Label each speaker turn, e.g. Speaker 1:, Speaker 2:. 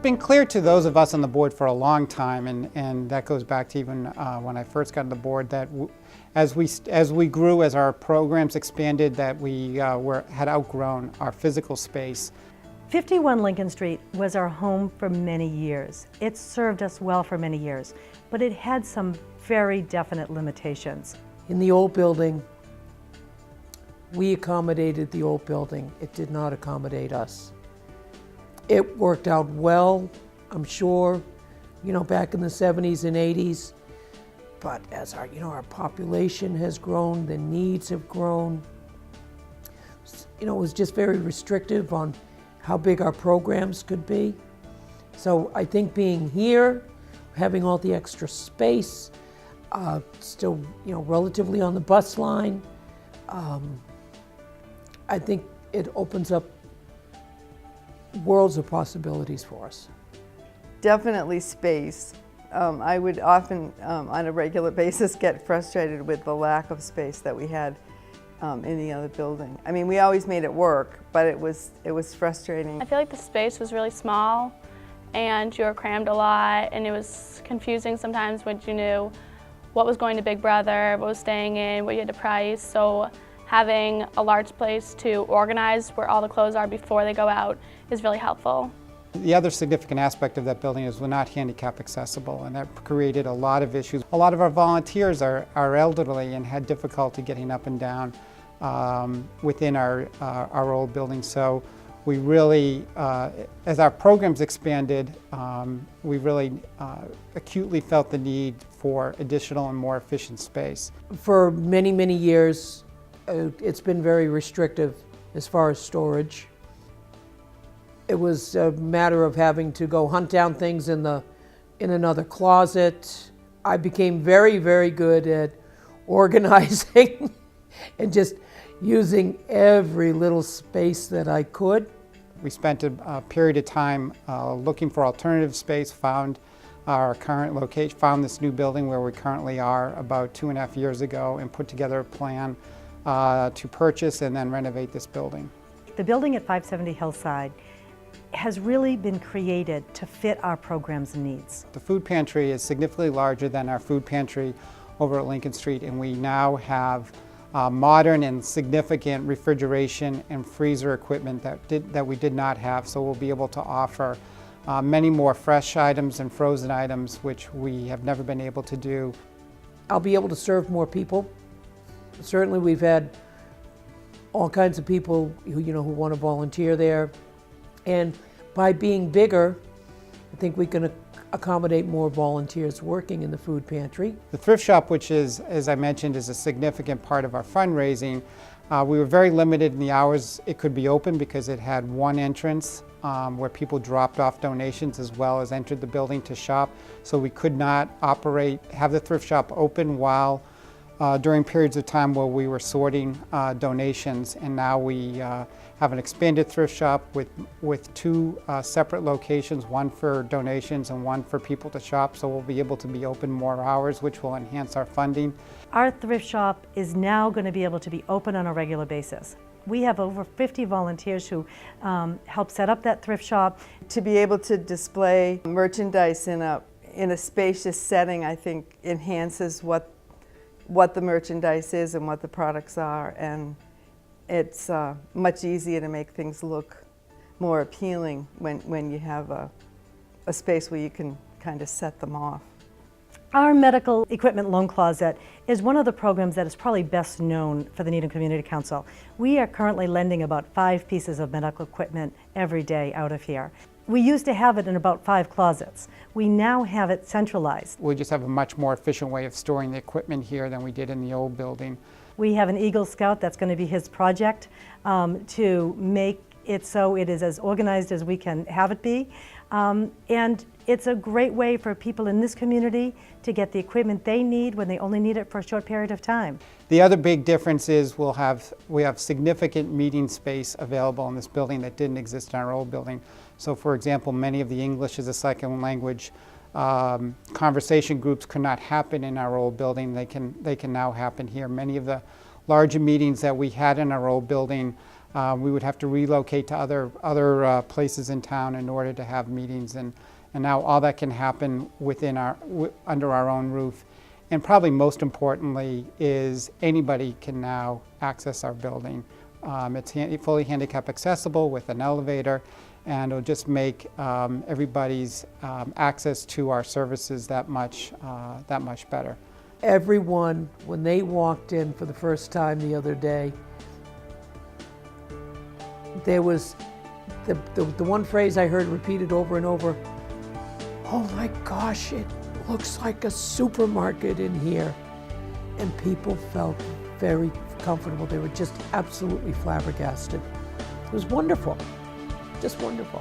Speaker 1: been clear to those of us on the board for a long time, and that goes back to even when I first got on the board, that as we grew, as our programs expanded, that we had outgrown our physical space.
Speaker 2: 51 Lincoln Street was our home for many years. It served us well for many years, but it had some very definite limitations.
Speaker 3: In the old building, we accommodated the old building. It did not accommodate us. It worked out well, I'm sure, back in the 70s and 80s. But as our population has grown, the needs have grown. It was just very restrictive on how big our programs could be. So I think being here, having all the extra space, still, relatively on the bus line, I think it opens up worlds of possibilities for us.
Speaker 4: Definitely space. I would often, on a regular basis, get frustrated with the lack of space that we had in the other building. I mean, we always made it work, but it was frustrating.
Speaker 5: I feel like the space was really small, and you were crammed a lot, and it was confusing sometimes when you knew what was going to Big Brother, what was staying in, what you had to price. So having a large place to organize where all the clothes are before they go out is really helpful.
Speaker 1: The other significant aspect of that building is we're not handicap accessible, and that created a lot of issues. A lot of our volunteers are elderly and had difficulty getting up and down within our old building. So we really, as our programs expanded, we really acutely felt the need for additional and more efficient space.
Speaker 3: For many, many years, it's been very restrictive as far as storage. It was a matter of having to go hunt down things in another closet. I became very, very good at organizing and just using every little space that I could.
Speaker 1: We spent a period of time looking for alternative space, found our current location, found this new building where we currently are about 2.5 years ago, and put together a plan to purchase and then renovate this building.
Speaker 2: The building at 570 Hillside has really been created to fit our program's needs.
Speaker 1: The food pantry is significantly larger than our food pantry over at Lincoln Street, and we now have modern and significant refrigeration and freezer equipment that we did not have. So we'll be able to offer many more fresh items and frozen items, which we have never been able to do.
Speaker 3: I'll be able to serve more people. Certainly we've had all kinds of people who want to volunteer there. And by being bigger, I think we can accommodate more volunteers working in the food pantry.
Speaker 1: The thrift shop, which is, as I mentioned, is a significant part of our fundraising, we were very limited in the hours it could be open because it had one entrance where people dropped off donations as well as entered the building to shop. So we could not have the thrift shop open while during periods of time where we were sorting donations, and now we have an expanded thrift shop with two separate locations, one for donations and one for people to shop, so we'll be able to be open more hours, which will enhance our funding.
Speaker 2: Our thrift shop is now going to be able to be open on a regular basis. We have over 50 volunteers who help set up that thrift shop.
Speaker 4: To be able to display merchandise in a spacious setting, I think enhances what the merchandise is and what the products are, and it's much easier to make things look more appealing when you have a space where you can kind of set them off.
Speaker 2: Our medical equipment loan closet is one of the programs that is probably best known for the Needham Community Council. We are currently lending about 5 pieces of medical equipment every day out of here. We used to have it in about 5 closets. We now have it centralized.
Speaker 1: We just have a much more efficient way of storing the equipment here than we did in the old building.
Speaker 2: We have an Eagle Scout that's going to be his project to make it so it is as organized as we can have it be. And it's a great way for people in this community to get the equipment they need when they only need it for a short period of time.
Speaker 1: The other big difference is we have significant meeting space available in this building that didn't exist in our old building. So for example, many of the English as a second language conversation groups could not happen in our old building. They can now happen here. Many of the larger meetings that we had in our old building We would have to relocate to other places in town in order to have meetings, and now all that can happen within under our own roof. And probably most importantly is anybody can now access our building. It's fully handicap accessible with an elevator, and it'll just make everybody's access to our services that much better.
Speaker 3: Everyone, when they walked in for the first time the other day, there was the one phrase I heard repeated over and over, "Oh my gosh, it looks like a supermarket in here." And people felt very comfortable. They were just absolutely flabbergasted. It was wonderful, just wonderful.